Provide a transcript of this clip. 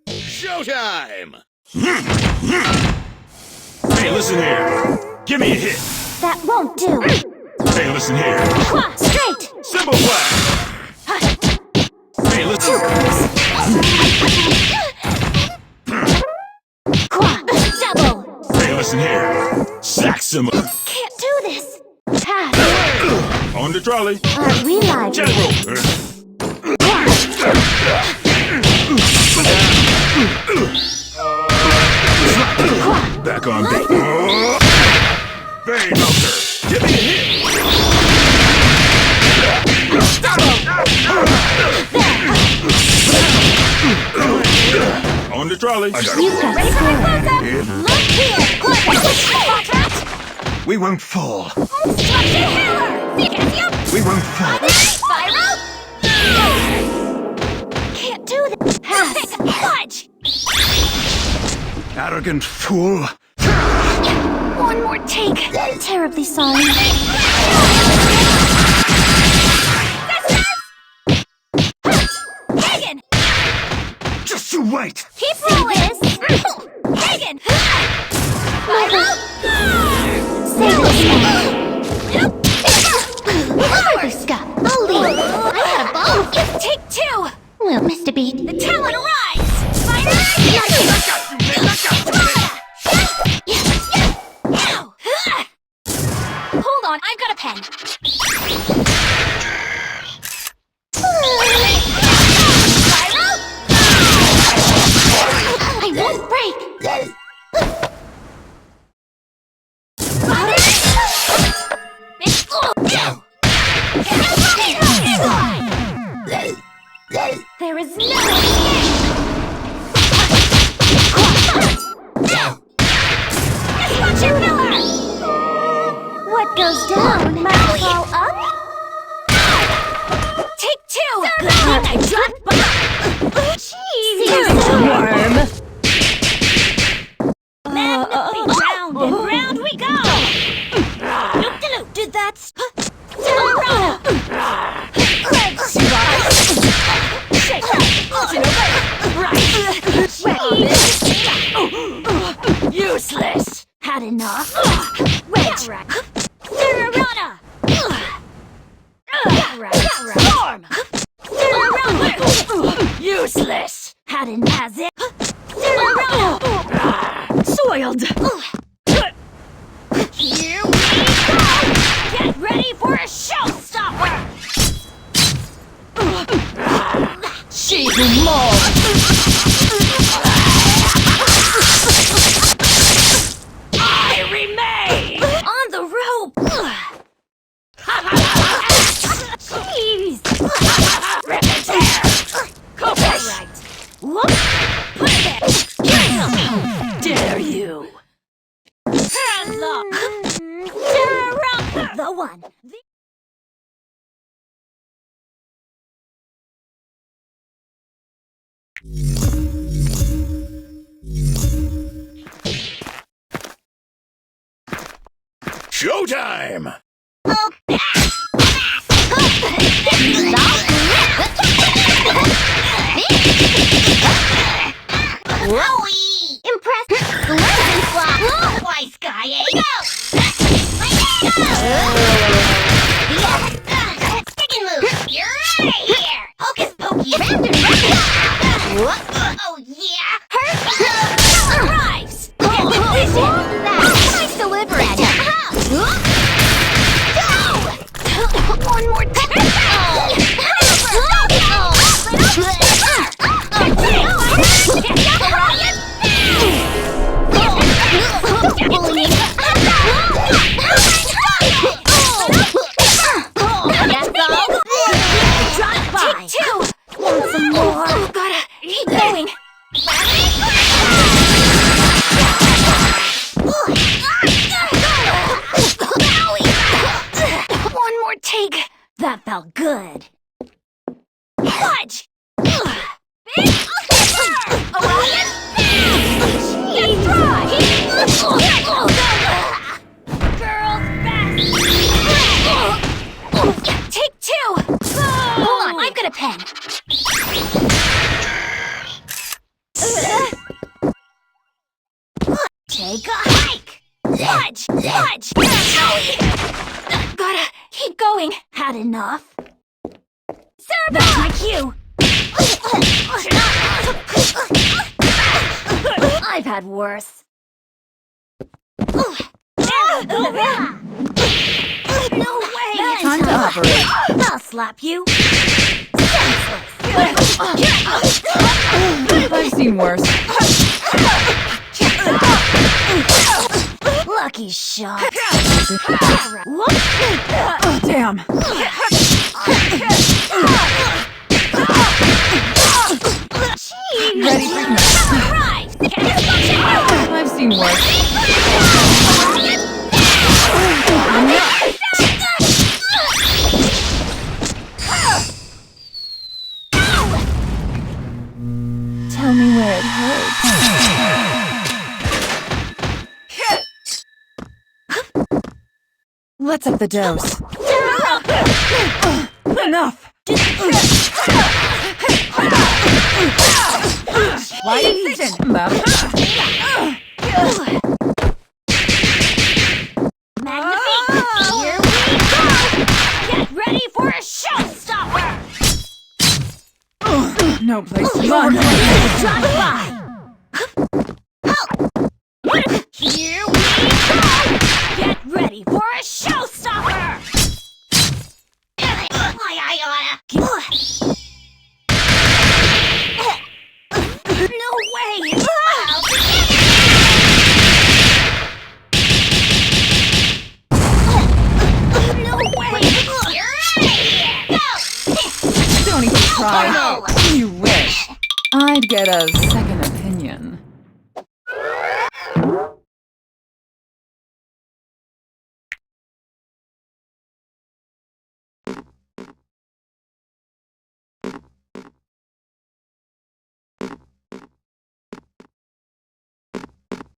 Showtime! Hey, listen here. Give me a hit. That won't do. Hey, listen here. Straight. Symbol flag. Hey, listen. Double. Hey, listen here. Sax symbol. Can't do this. Pass. On the trolley. Are we live? General. Back on beat. Vein melter. Give me a hit. On the trolley. I got You've got spirit. Look here! We won't fall. Structure hammer! We won't fall. Spiral! Can't do this. Pass. Fudge! Arrogant fool. One more take. Terribly sorry. Hagen! Just you wait. Keep rolling! Hagen! Spiral! Save it now. Scott, I'll leave. I had a ball! Take two! Well, Mr. Beat. The talent rise! Spiral! Hold on, I've got a pen. Spiral! I won't break. There is no escape! Watch your pillar! What goes down must fall up. Take two! Good thing I dropped by! Worm. Round and round we go! Loop-de-loop, did that... Shake! Useless! Had enough? Wait! Serrana! Storm! Serrana! Useless! Had enough? Has it? Serrana! Soiled! Here we go! Get ready for a showstopper! She's more! I remain! On the rope! Jeez! Rip and tear! Copyright! Whoop! Put it there! Dare you! Hands up! The one! Showtime! Wowie! Impressive! Wise guy, eh? Go! Stick and move! You're out of here! Hocus pocus! Oh yeah! Hurt! Arrives! Nice delivery! One more time! That felt good. Fudge! Big Girls best! Take two! pen. Take a hike. Fudge, fudge. Gotta keep going. Had enough. That's my cue. I've had worse. No way! Time to operate. I'll slap you. I've seen worse. Lucky shot. Damn. Ready for I've seen worse. Tell me where it hurts. Let's up the dose. Enough! Why didn't Magnifique! Here we go! Get ready for a showstopper! No place to run. Drop by! Here we go! Get ready for a showstopper! No way! No way! You're out of here! Go! Don't even try. Oh, no. You wish. I'd get a